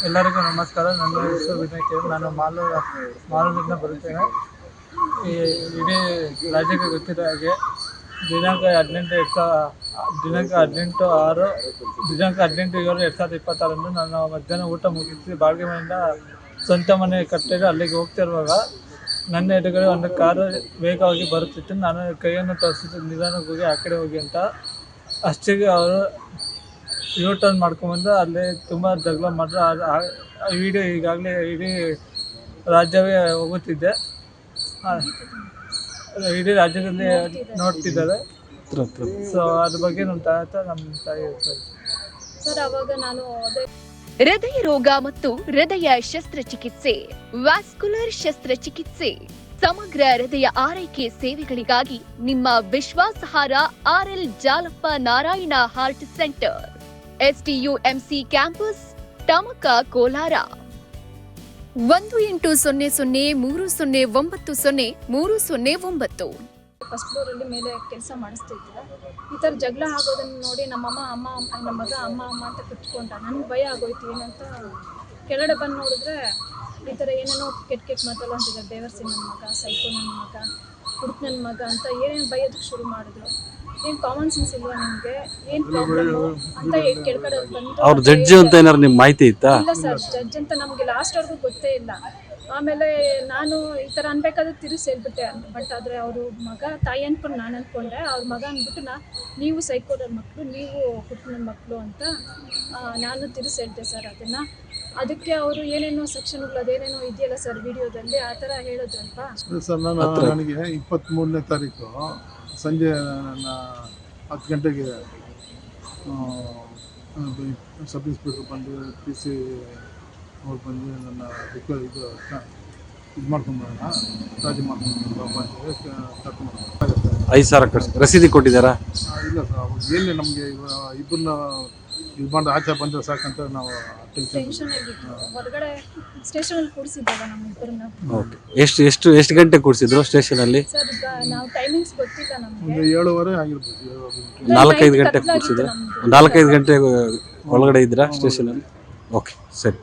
ಎಲ್ಲರಿಗೂ ನಮಸ್ಕಾರ. ನನ್ನ ಹೆಸರು ವಿನಯ್ ಕೆ. ನಾನು ಮಾಲೂರಿನಿಂದ ಬರುತ್ತೇನೆ. ಇಡೀ ರಾಜ್ಯಕ್ಕೆ ಗೊತ್ತಿರೋ ಹಾಗೆ ದಿನಾಂಕ 18/6/2026 ನಾನು ಮಧ್ಯಾಹ್ನ ಊಟ ಮುಗಿಸಿ ಬಾಡಿಗೆ ಮನೆಯಿಂದ ಸ್ವಂತ ಮನೆ ಕಟ್ಟಿದ್ದು ಅಲ್ಲಿಗೆ ಹೋಗ್ತಿರುವಾಗ ನನ್ನ ಎದುರುಗಡೆ ಒಂದು ಕಾರು ವೇಗವಾಗಿ ಬರುತ್ತಿತ್ತು. ನಾನು ಕೈಯನ್ನು ತೋರಿಸಿದ್ದು ನಿಧಾನಕ್ಕೆ ಹೋಗಿ ಆ ಕಡೆ ಹೋಗಿ ಅಂತ. ಅಷ್ಟಿಗೆ ಅವರು ಟರ್ನ್ ಮಾಡ್ಕೊಂಬಂದು ಅಲ್ಲಿ ತುಂಬ ಜಗಳ ಮಾಡಿದ್ರು. ಆ ವಿಡಿಯೋ ಈಗಾಗಲೇ ಇಡೀ ರಾಜ್ಯವೇ ಹೋಗುತ್ತಿದ್ದೆ, ಇಡೀ ರಾಜ್ಯದಲ್ಲಿ ನೋಡ್ತಿದ್ದಾರೆ. ಸೊ ಅದ್ರ ಬಗ್ಗೆ ನಮ್ಮ ತಾಯಿ ಹೇಳ್ತಾರೆ. ಸರ್, ಅವಾಗ ನಾನು ಹೃದಯ ರೋಗ ಮತ್ತು ಹೃದಯ ಶಸ್ತ್ರಚಿಕಿತ್ಸೆ, ವ್ಯಾಸ್ಕುಲರ್ ಶಸ್ತ್ರಚಿಕಿತ್ಸೆ, ಸಮಗ್ರ ಹೃದಯ ಆರೈಕೆ ಸೇವೆಗಳಿಗಾಗಿ ನಿಮ್ಮ ವಿಶ್ವಾಸಾರ್ಹ RL Jalappa Narayana heart centre, STUMC campus, Tamaka, Kolar. 180030090309. First ಫ್ಲೋರಲ್ಲಿ ಮೇಲೆ ಕೆಲಸ ಮಾಡಿಸ್ತಿದ್ದೆ. ಈ ಥರ ಜಗಳ ಆಗೋದನ್ನು ನೋಡಿ ನಮ್ಮ ಮಗ ಅಮ್ಮ ಅಂತ ಕುತ್ಕೊಂಡ. ನನಗೆ ಭಯ ಆಗೋಯ್ತು. ಏನಂತ ಕೆಳಗಡೆ ಬಂದು ನೋಡಿದ್ರೆ ಈ ಥರ ಏನೇನೋ ಕೆಟ್ಟ ಮಾತೆಲ್ಲ ಅಂತಿದ್ದಾರೆ. ದೇವರ್ಸಿ ನನ್ನ ಮಗ, ಸೈಕೋ ನನ್ನ ಮಗ, ಹುಡುಕ್ ನನ್ನ ಮಗ ಅಂತ ಏನೇನು ಬೈಯೋದಕ್ಕೆ ಶುರು ಮಾಡಿದ್ರು. ಏನು ಕಾಮನ್ ಸೆನ್ಸ್ ಇಲ್ವಾ ನಿಮಗೆ? ಏನು ಪ್ರಾಬ್ಲಮ್ಮು ಅಂತ ಕೆಳಗಡೆ ಬಂದು ಅವ್ರ ಜಡ್ಜ್ ಅಂತ ಏನಾದ್ರು ನಿಮ್ಗೆ ಮಾಹಿತಿ ಇತ್ತಾ? ಇಲ್ಲ ಸರ್, ಜಡ್ಜ್ ಅಂತ ನಮಗೆ ಲಾಸ್ಟ್ವರೆಗೂ ಗೊತ್ತೇ ಇಲ್ಲ. ಆಮೇಲೆ ನಾನು ಈ ಥರ ಅನ್ಬೇಕಾದ್ರೆ ತಿರುಗಿಸಿ ಹೇಳ್ಬಿಟ್ಟೆ. ಬಟ್ ಆದರೆ ಅವರು ಮಗ, ತಾಯಿ ಅಂದ್ಕೊಂಡು ನಾನು ಅಂದ್ಕೊಂಡೆ. ಅವ್ರ ಮಗ ಅಂದ್ಬಿಟ್ಟು ನೀವು ಸೈಕೋದವ್ರ ಮಕ್ಕಳು, ನೀವು ಹುಟ್ಟಿನ ಮಕ್ಕಳು ಅಂತ ನಾನು ತಿರುಗಿಸಿ ಹೇಳ್ತೆ ಸರ್ ಅದನ್ನು. ಅದಕ್ಕೆ ಅವರು ಏನೇನೋ ಸೆಕ್ಷನ್ಗಳು ಅದೇನೇನೋ ಇದೆಯಲ್ಲ ಸರ್ ವಿಡಿಯೋದಲ್ಲಿ, ಆ ಥರ ಹೇಳಿದ್ರಲ್ವ ಸರ್. ನನಗೆ 23ನೇ ತಾರೀಕು ಸಂಜೆ ನನ್ನ 10 ಗಂಟೆಗೆ ಸಬ್ ಇನ್ಸ್ಪೆಕ್ಟರ್ ಬಂದು PC ಅವ್ರು ಬಂದು ನನ್ನ ಇದು ಮಾಡ್ಕೊಂಡ್ಬರೋಣ, ರಾಜಿ ಮಾಡ್ಕೊಂಡು ಕರ್ಕೊಂಡು 5,000 ರಸೀದಿ ಕೊಟ್ಟಿದ್ದಾರಾ? ಇಲ್ಲ ಸರ್, ಅವಾಗ ಏನು ನಮಗೆ ಇಬ್ಬರನ್ನ ಇದು ಮಾಡಿ ಆಚೆ ಬಂದರೆ ಸಾಕಂತ ನಾವು ಟೆನ್ಷನ್ ಆಗಿತ್ತು. ಹೊರಗಡೆ ಸ್ಟೇಷನಲ್ಲಿ ಕೂರಿಸಿದ್ದಾಗ ನಮ್ಮಿಬ್ಬರನ್ನ. ಓಕೆ. ಎಷ್ಟು ಗಂಟೆ ಕೂರಿಸಿದ್ರು ಸ್ಟೇಷನಲ್ಲಿ? ಸರ್, ನಾವು ಟೈಮಿಂಗ್ಸ್ ಗೊತ್ತಿಲ್ಲ ನಮಗೆ. ಒಂದು 7:30 ಆಗಿರ್ಬೋದು. 4-5 ಗಂಟೆ ಕೂರಿಸಿದ್ರು. 4-5 ಗಂಟೆ ಒಳಗಡೆ ಇದ್ದೀರಾ ಸ್ಟೇಷನಲ್ಲಿ? ಓಕೆ, ಸರಿ.